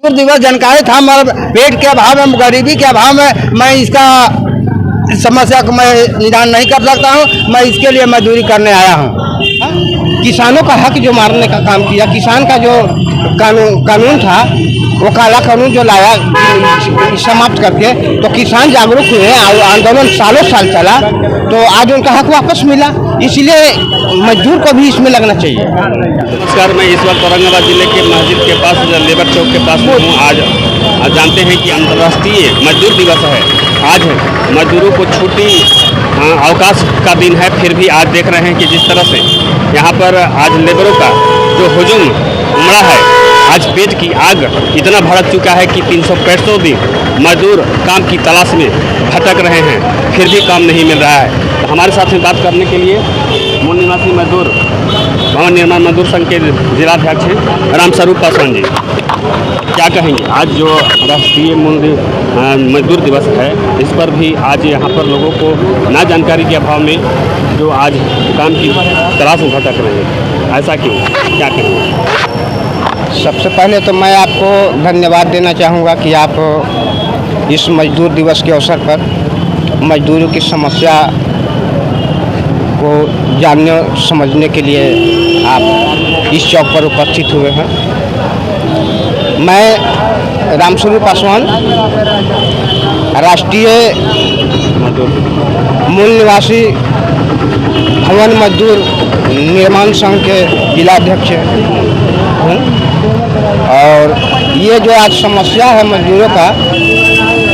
मजदूर दिवस जानकारी था, मगर पेट के अभाव में, गरीबी के अभाव में मैं इसका समस्या को मैं निदान नहीं कर सकता हूँ। मैं इसके लिए मजदूरी करने आया हूँ। किसानों का हक जो मारने का काम किया, किसान का जो कानून था वो काला कानून जो लाया समाप्त करके, तो किसान जागरूक हुए और आंदोलन सालों साल चला, तो आज उनका हक वापस मिला। इसलिए मजदूर को भी इसमें लगना चाहिए। नमस्कार, मैं इस वक्त औरंगाबाद जिले के मस्जिद के पास लेबर चौक के पास हूँ। आज जानते हैं कि अंतर्राष्ट्रीय मजदूर दिवस है। आज मजदूरों को छुट्टी अवकाश का दिन है, फिर भी आज देख रहे हैं कि जिस तरह से यहाँ पर आज लेबरों का जो हुजूम उमड़ा है, आज पेट की आग इतना भड़क चुका है कि 365 दिन मजदूर काम की तलाश में भटक रहे हैं, फिर भी काम नहीं मिल रहा है। तो हमारे साथ में बात करने के लिए मूल निवासी मजदूर भवन निर्माण मजदूर संघ के जिलाध्यक्ष हैं रामस्वरूप पासवान जी। क्या कहेंगे, आज जो राष्ट्रीय मजदूर दिवस है, इस पर भी आज यहाँ पर लोगों को ना जानकारी के अभाव में जो आज काम की तलाश में भटक रहे हैं, ऐसा क्यों, क्या कहेंगे? सबसे पहले तो मैं आपको धन्यवाद देना चाहूँगा कि आप इस मजदूर दिवस के अवसर पर मजदूरों की समस्या को जानने समझने के लिए आप इस चौक पर उपस्थित हुए हैं। मैं रामस्वरूप पासवान, राष्ट्रीय मूल निवासी भवन मजदूर निर्माण संघ के जिलाध्यक्ष हूँ। और ये जो आज समस्या है मजदूरों का,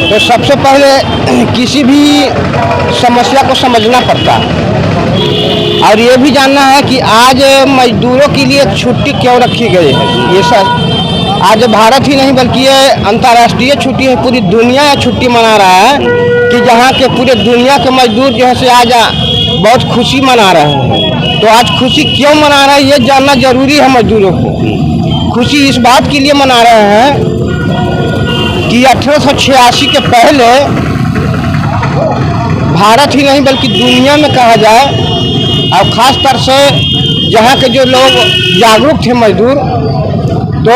तो सबसे पहले किसी भी समस्या को समझना पड़ता है और ये भी जानना है कि आज मजदूरों के लिए छुट्टी क्यों रखी गई है। ये सब आज भारत ही नहीं बल्कि ये अंतर्राष्ट्रीय छुट्टी है, पूरी दुनिया छुट्टी मना रहा है कि जहाँ के पूरे दुनिया के मजदूर जो है से आज बहुत खुशी मना रहे हैं। तो आज खुशी क्यों मना रहे हैं ये जानना जरूरी है। मजदूरों को खुशी इस बात के लिए मना रहे हैं कि 1886 के पहले भारत ही नहीं बल्कि दुनिया में कहा जाए, और ख़ास तौर से जहाँ के जो लोग जागरूक थे मजदूर, तो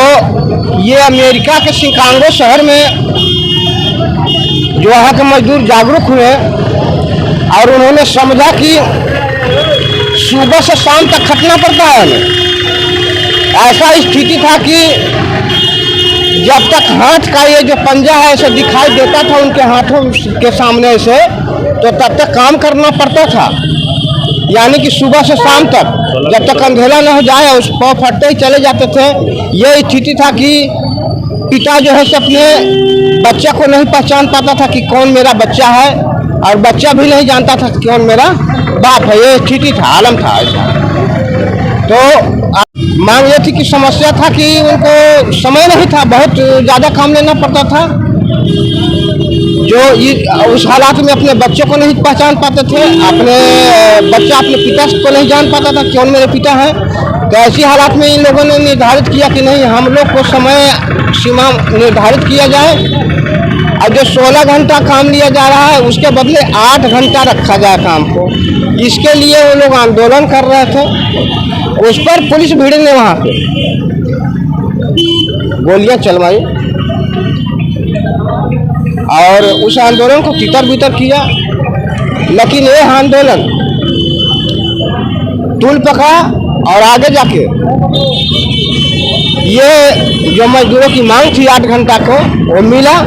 ये अमेरिका के शिकागो शहर में जो वहाँ के मजदूर जागरूक हुए और उन्होंने समझा कि सुबह से शाम तक खटना पड़ता है हमें। ऐसा स्थिति था कि जब तक हाथ का ये जो पंजा है ऐसे दिखाई देता था उनके हाथों के सामने से, तो तब तक काम करना पड़ता था। यानी कि सुबह से शाम तक जब तक अंधेरा न हो जाए उस पाँव फटते ही चले जाते थे। ये स्थिति था कि पिता जो है से अपने बच्चे को नहीं पहचान पाता था कि कौन मेरा बच्चा है, और बच्चा भी नहीं जानता था कि कौन मेरा बाप है। ये स्थिति था, आलम था ऐसा। तो मांग ये थी कि समस्या था कि उनको समय नहीं था, बहुत ज़्यादा काम लेना पड़ता था। जो उस हालात में अपने बच्चे को नहीं पहचान पाते थे, बच्चा अपने पिता को नहीं जान पाता था कौन मेरे पिता है। तो ऐसी हालात में इन लोगों ने निर्धारित किया कि नहीं, हम लोग को समय सीमा निर्धारित किया जाए और जो 16 घंटा काम लिया जा रहा है उसके बदले 8 घंटा रखा जाए काम को। इसके लिए वो लोग आंदोलन कर रहे थे। उस पर पुलिस भीड़ ने वहाँ पे गोलियां चलवाई और उस आंदोलन को तितर बितर किया। लेकिन ये आंदोलन तूल पका और आगे जाके ये जो मजदूरों की मांग थी 8 घंटा को वो मिला।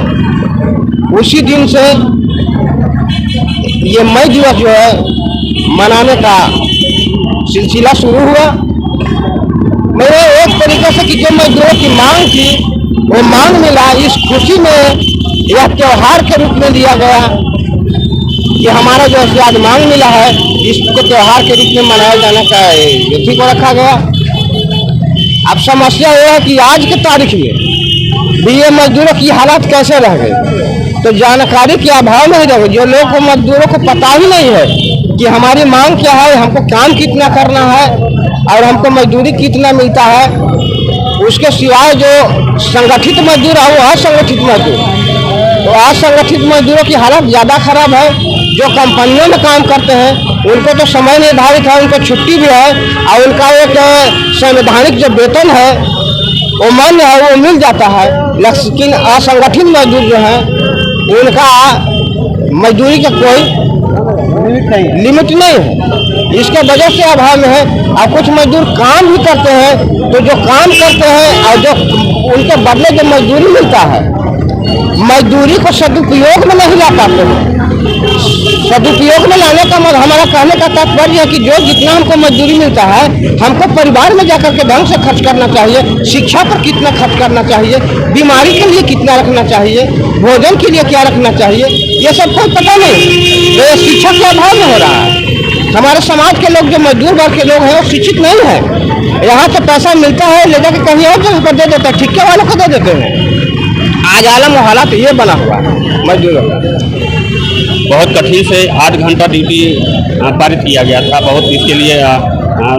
उसी दिन से ये मई दिवस जो है मनाने का सिलसिला शुरू हुआ। मेरे एक तरीके से कि जो मजदूरों की मांग थी वो मांग मिला। इस खुशी में यह त्योहार के रूप में लिया गया कि हमारा जो आज मांग मिला है इसको त्योहार के रूप में मनाया जाना का तिथि को रखा गया। अब समस्या यह है कि आज के तारीख में भी ये मजदूरों की हालत कैसे रह गई, तो जानकारी के अभाव में ही रह गई। जो लोगों को मजदूरों को पता ही नहीं है कि हमारी मांग क्या है, हमको काम कितना करना है और हमको मजदूरी कितना मिलता है। उसके सिवाय जो संगठित मजदूर है वो असंगठित मजदूर, तो असंगठित मजदूरों की हालत ज़्यादा खराब है। जो कंपनियों में काम करते हैं उनको तो समय निर्धारित है, उनको छुट्टी भी है और उनका एक संवैधानिक जो वेतन है वो मान्य है, वो मिल जाता है। लेकिन असंगठित मजदूर जो हैं उनका मजदूरी का कोई लिमिट नहीं है। इसके वजह से अभाव में है। और कुछ मजदूर काम भी करते हैं, तो जो काम करते हैं और जो उनके बदले जो मजदूरी मिलता है, मजदूरी को सदुपयोग में नहीं ला पाते हैं। सदुपयोग में लाने का हमारा कहने का तात्पर्य है कि जो जितना हमको मजदूरी मिलता है, हमको परिवार में जाकर के ढंग से खर्च करना चाहिए। शिक्षा पर कितना खर्च करना चाहिए, बीमारी के लिए कितना रखना चाहिए, भोजन के लिए क्या रखना चाहिए, ये सब कोई पता नहीं। तो ये शिक्षा के अभाव में हो रहा है। हमारे समाज के लोग जो मजदूर वर्ग के लोग हैं वो शिक्षित नहीं है। यहाँ से पैसा मिलता है, ले जाकर कहीं और जगह पर दे देते हैं, ठेके वालों को दे देते हैं। आज आलम हालात ये बना हुआ है मजदूरों का। बहुत कठिन से 8 घंटा ड्यूटी पारित किया गया था। बहुत इसके लिए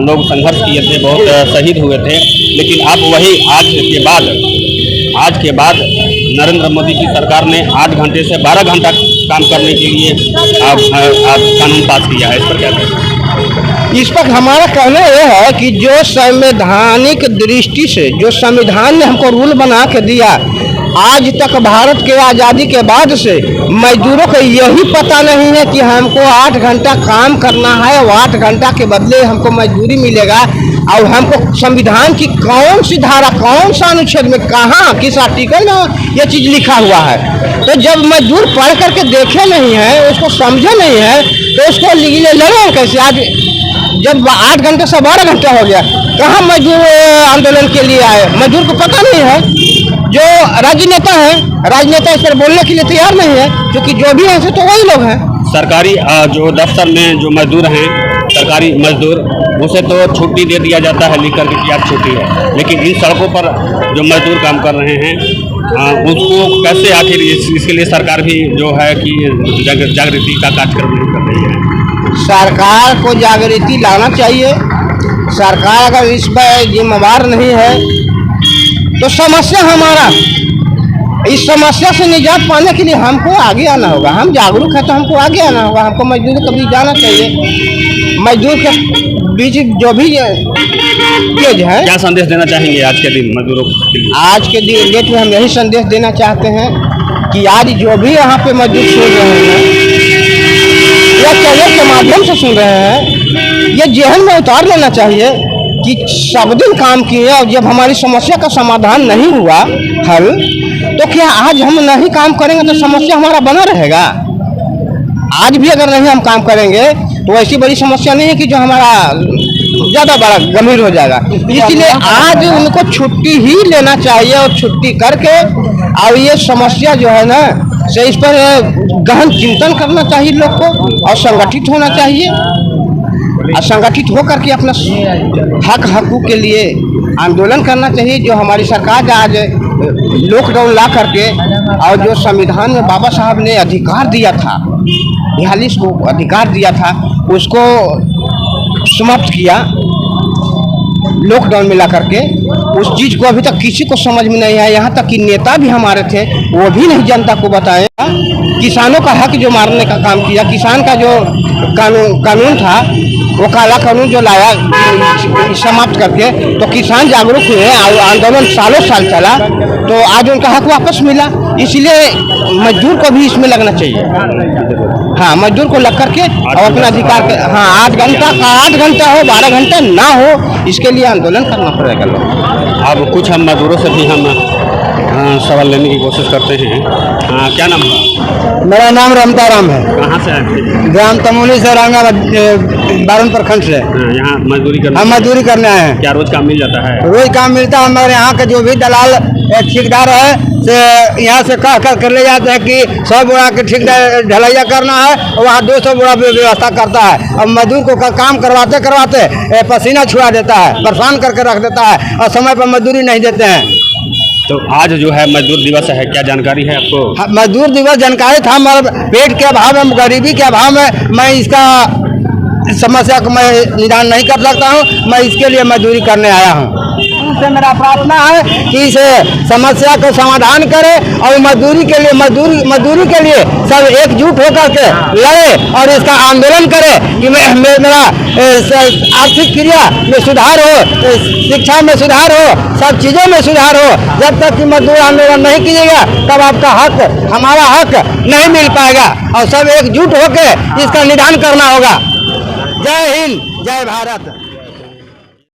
लोग संघर्ष किए थे, बहुत शहीद हुए थे। लेकिन अब वही आज के बाद नरेंद्र मोदी की सरकार ने 8 घंटे से 12 घंटा काम करने के लिए कानून पास किया है। इस पर क्या कहें? इस पर हमारा कहना यह है कि जो संवैधानिक दृष्टि से जो संविधान ने हमको रूल बना के दिया, आज तक भारत के आज़ादी के बाद से मजदूरों को यही पता नहीं है कि हमको 8 घंटा काम करना है और 8 घंटा के बदले हमको मजदूरी मिलेगा। और हमको संविधान की कौन सी धारा, कौन सा अनुच्छेद में, कहाँ, किस आर्टिकल में ये चीज़ लिखा हुआ है। तो जब मजदूर पढ़ करके देखे नहीं है, उसको समझे नहीं है, तो उसको लड़े कैसे? आज जब 8 घंटे से 12 घंटा हो गया, कहाँ मजदूर आंदोलन के लिए आए? मजदूर को पता नहीं है। जो राजनेता है, राजनेता इस पर बोलने के लिए तैयार नहीं है, क्योंकि जो भी है तो वही लोग हैं। सरकारी जो दफ्तर में जो मजदूर हैं, सरकारी मजदूर, उसे तो छुट्टी दे दिया जाता है लिख करके कि आज छुट्टी है। लेकिन इन सड़कों पर जो मजदूर काम कर रहे हैं, उसको कैसे आखिर इसके लिए सरकार भी जो है कि जागृति का कार्यक्रम नहीं कर रही है? सरकार को जागृति लाना चाहिए। सरकार अगर इस पर जिम्मेवार नहीं है तो समस्या हमारा, इस समस्या से निजात पाने के लिए हमको आगे आना होगा। हम जागरूक हैं तो हमको आगे आना होगा। हमको मजदूरी कभी जाना चाहिए। मजदूर के बीच जो भी तेज है, क्या संदेश देना चाहेंगे आज के दिन मजदूरों के लिए? आज के दिन डेट में हम यही संदेश देना चाहते हैं कि आज जो भी यहाँ पे मजदूर सुन रहे हैं या चैनल के माध्यम से सुन रहे हैं, ये जहन में उतार लेना चाहिए कि सब दिन काम किए और जब हमारी समस्या का समाधान नहीं हुआ हल, तो क्या आज हम नहीं काम करेंगे तो समस्या हमारा बना रहेगा? आज भी अगर नहीं हम काम करेंगे तो ऐसी बड़ी समस्या नहीं है कि जो हमारा ज़्यादा बड़ा गंभीर हो जाएगा। इसलिए आज उनको छुट्टी ही लेना चाहिए और छुट्टी करके और ये समस्या जो है ना से इस पर गहन चिंतन करना चाहिए लोग को, और संगठित होना चाहिए। और संगठित होकर के अपना हक हकूक़ के लिए आंदोलन करना चाहिए। जो हमारी सरकार आज लॉकडाउन ला करके और जो संविधान में बाबा साहब ने अधिकार दिया था, 42 को अधिकार दिया था, उसको समाप्त किया लॉकडाउन में ला करके। उस चीज़ को अभी तक किसी को समझ में नहीं आया। यहाँ तक कि नेता भी हमारे थे, वो भी नहीं जनता को बताए। किसानों का हक जो मारने का काम किया, किसान का जो कानून था, वो काला कानून जो लाया समाप्त करके, तो किसान जागरूक हुए और आंदोलन सालों साल चला, तो आज उनका हक वापस मिला। इसलिए मजदूर को भी इसमें लगना चाहिए। हाँ, मजदूर को लग करके और अपना अधिकार, हाँ, 8 घंटा का 8 घंटा हो, 12 घंटा ना हो, इसके लिए आंदोलन करना पड़ेगा लोग। अब कुछ हम मजदूरों से भी हम सवाल लेने की कोशिश करते हैं। क्या नाम है? मेरा नाम रमता राम है। कहाँ से आए थे? ग्राम तमोली से, औरंगाबाद बारन प्रखंड से। यहाँ मजदूरी करने? हम मजदूरी करने आए हैं। क्या रोज काम मिल जाता है? रोज काम मिलता है। हमारे यहाँ का जो भी दलाल ठेकेदार है से यहाँ से कह कर ले जाते हैं कि 100 बोरा के ठेकेदार ढलैया करना है, और वहाँ 200 बोरा व्यवस्था करता है। अब मजदूर को काम करवाते करवाते पसीना छुड़ा देता है, परेशान करके रख देता है, और समय पर मजदूरी नहीं देते हैं। तो आज जो है मजदूर दिवस है, क्या जानकारी है आपको? मजदूर दिवस जानकारी था। हमारे पेट के अभाव में, गरीबी के अभाव में मैं इसका समस्या को मैं निदान नहीं कर सकता हूँ। मैं इसके लिए मजदूरी करने आया हूँ। से मेरा प्रार्थना है कि इस समस्या को समाधान करे और मजदूरी के लिए सब एकजुट होकर के लड़े और इसका आंदोलन करे कि मेरा आर्थिक क्रिया में सुधार हो, शिक्षा में सुधार हो, सब चीज़ों में सुधार हो। जब तक कि मजदूर आंदोलन नहीं कीजिएगा तब आपका हक, हमारा हक नहीं मिल पाएगा और सब एकजुट होकर इसका निदान करना होगा। जय हिंद, जय भारत।